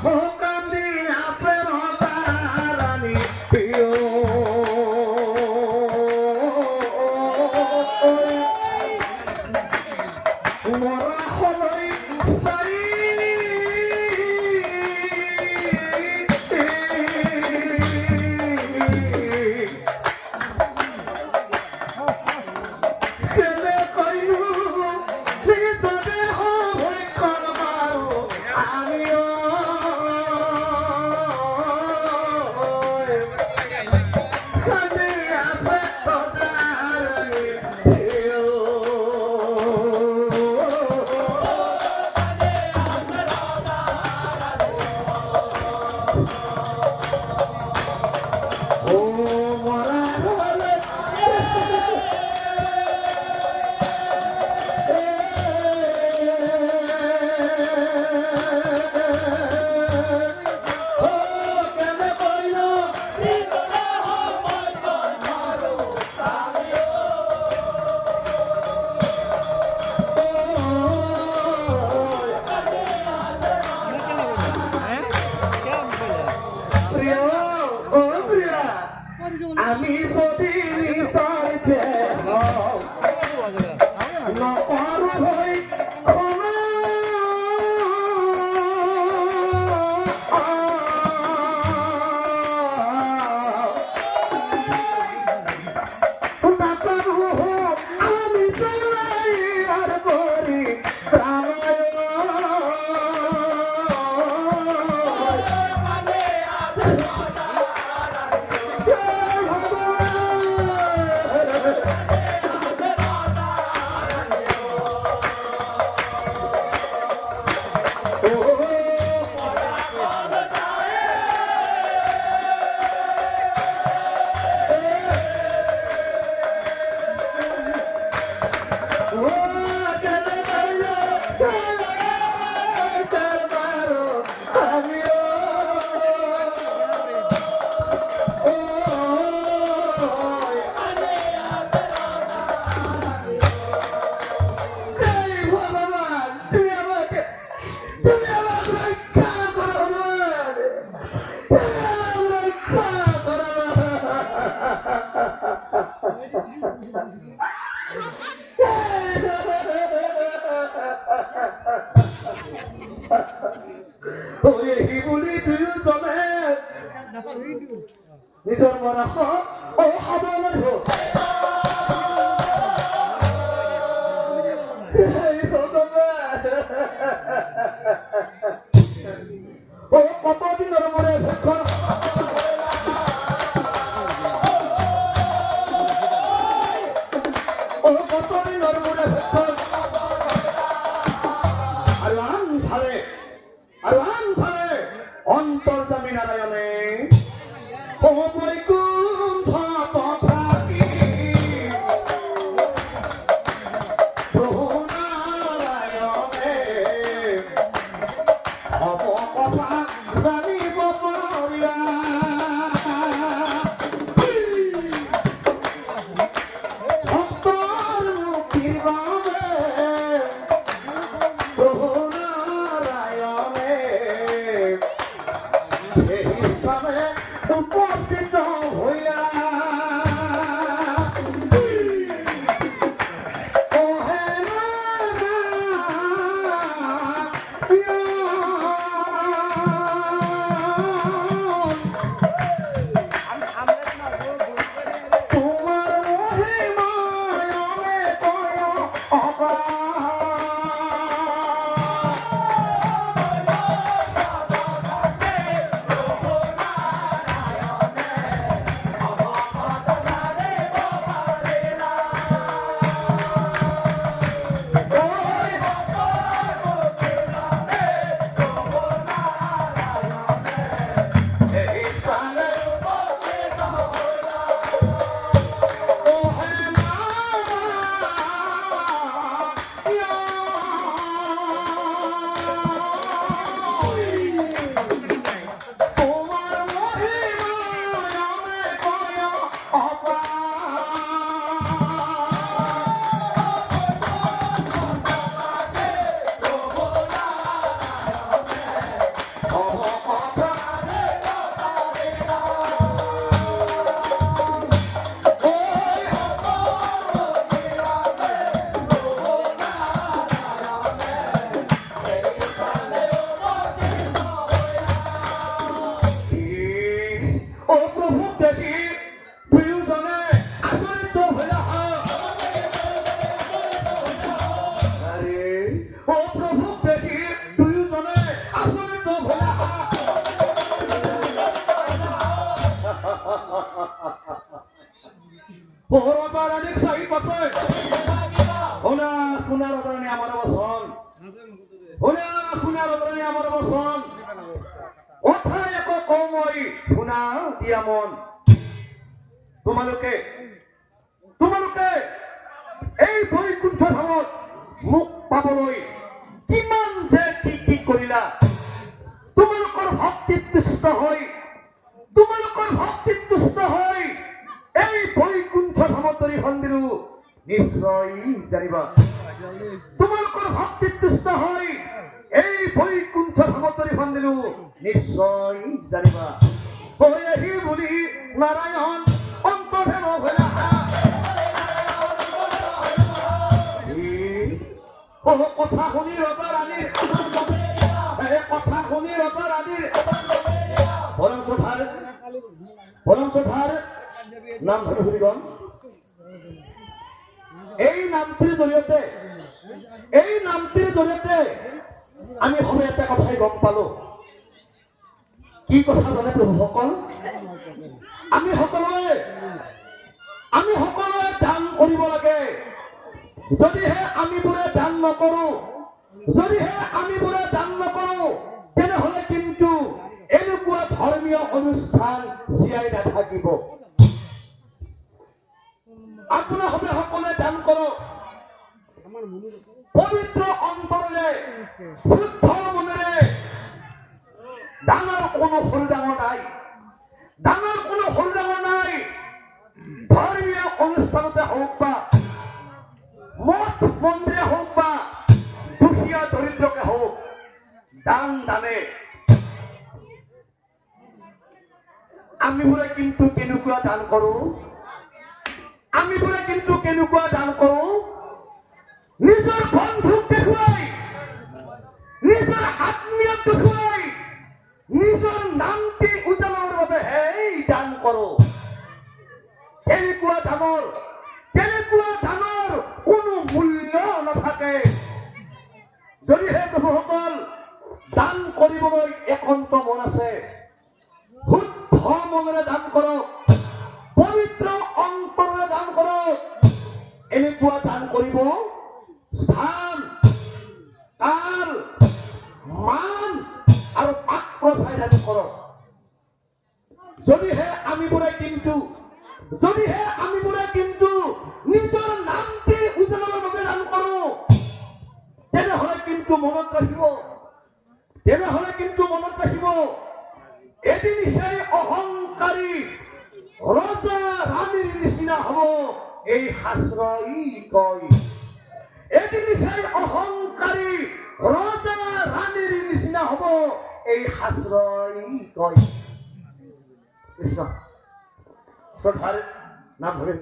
কান্দি আছে রানী প্রিয় মরা হলই সারি কেলে কইলু নিজে হই করবারো আমিও কান্দি আছে রানী প্রিয় ও মরা হলে ও কেন কইল প্রিয় ও প্রিয়া আমি যদি নিচাইতে নপারো হই আমি চাই আর বলি নিজৰ মৰা ও খাবলৈ হোক ও কতদিনের মরে ভেক্ষণ ও কতদিনের মরে ভেক্ষণ আল্লাহ ভালে অন্তর্যামী নারায়ণে ও বৈকুণ্ঠ পথাকি প্রভু নারায়ণে হব কথা জানিব পাৰিলা ভক্তৰ মুক্তিৰ বাবে প্ৰভু নাৰায়ণে এই স্থানে উপস্থিত হইয়া ৰজা ৰাণীক চাহি পাছে শুনা শুনা ৰজা ৰাণী আমাৰ বচন শুনা শুনা ৰজা ৰাণী আমাৰ বচন কথা একো কওঁ মই শুনা দিয়া মন তোমালোকে এই বৈকুণ্ঠ ধামত মোক পাবলৈ কিমান যে কি কৰিলা তোমালোকৰ ভক্তিত তুষ্ট হৈ এই বৈকুণ্ঠ ধামত দৰিখন দিলো নিশ্চয় জানিবা তোমালোকৰ ভক্তিত তুষ্ট হৈ এই বৈকুণ্ঠ ধামত দৰিখন দিলো নিশ্চয় জানিবা হৈ আহি বুলি নাৰায়ণ অন্তৰ্ধান হ'লা কথা শুনি ৰজা ৰাণীৰ বৰংসভাৰ নাম ধৰি শুনিগম এই নামটিৰ জৰিয়তে আমি সবে এটা কথাই গম পালো কি কথা জানে প্ৰভুসকল আমি সকলোৱে দান কৰিব লাগে যদিহে আমিবোৰে দান নকৰো তেনেহলে কিন্তু এনেকুৱা ধৰ্মীয় অনুষ্ঠান জীয়াই নাথাকিব আপোনালোকে সকলোৱে দান কৰক পবিত্ৰ অন্তৰেৰে শুদ্ধ মনেৰে ডাঙৰ কোনো সৰু ডাঙৰ নাই ধৰ্মীয় অনুষ্ঠানতে হওক বা মঠ মন্দিৰে হওক বা দুখীয়া দৰিদ্ৰকে হওক দানে আমিবোৰে কিন্তু কেনেকুৱা দান কৰো নিজৰ বন্ধুক দেখুৱাই নিজৰ আত্মীয়ক দেখুৱাই নিজৰ নামটি উজ্বলাৰ বাবে দান কৰো কেনেকুৱা দানৰ কোনো মূল্য নাথাকে যদিহে প্ৰভুসকল দান কৰিবলৈ একান্ত মন আছে শুদ্ধ মনেৰে দান কৰক পবিত্ৰ অন্তৰেৰে দান কৰক এনেকুৱা দান কৰিব স্থান কাল মান আৰু পাত্ৰ চাই দান কৰক যদিহে আমিবোৰে কিন্তু নিজৰ নামটি উজ্বলাৰ বাবে দান কৰো তেনেহলে কিন্তু মনত ৰাখিব এদিন সেই অহংকাৰী ৰজা ৰাণীৰ নিচিনা হব এই শাস্ত্ৰই কয় এদিন সেই অহংকাৰী ৰজা ৰাণীৰ নিচিনা হব এই শাস্ত্ৰই কয় কৃষ্ণ শ্ৰদ্ধাৰ নাম ধৰে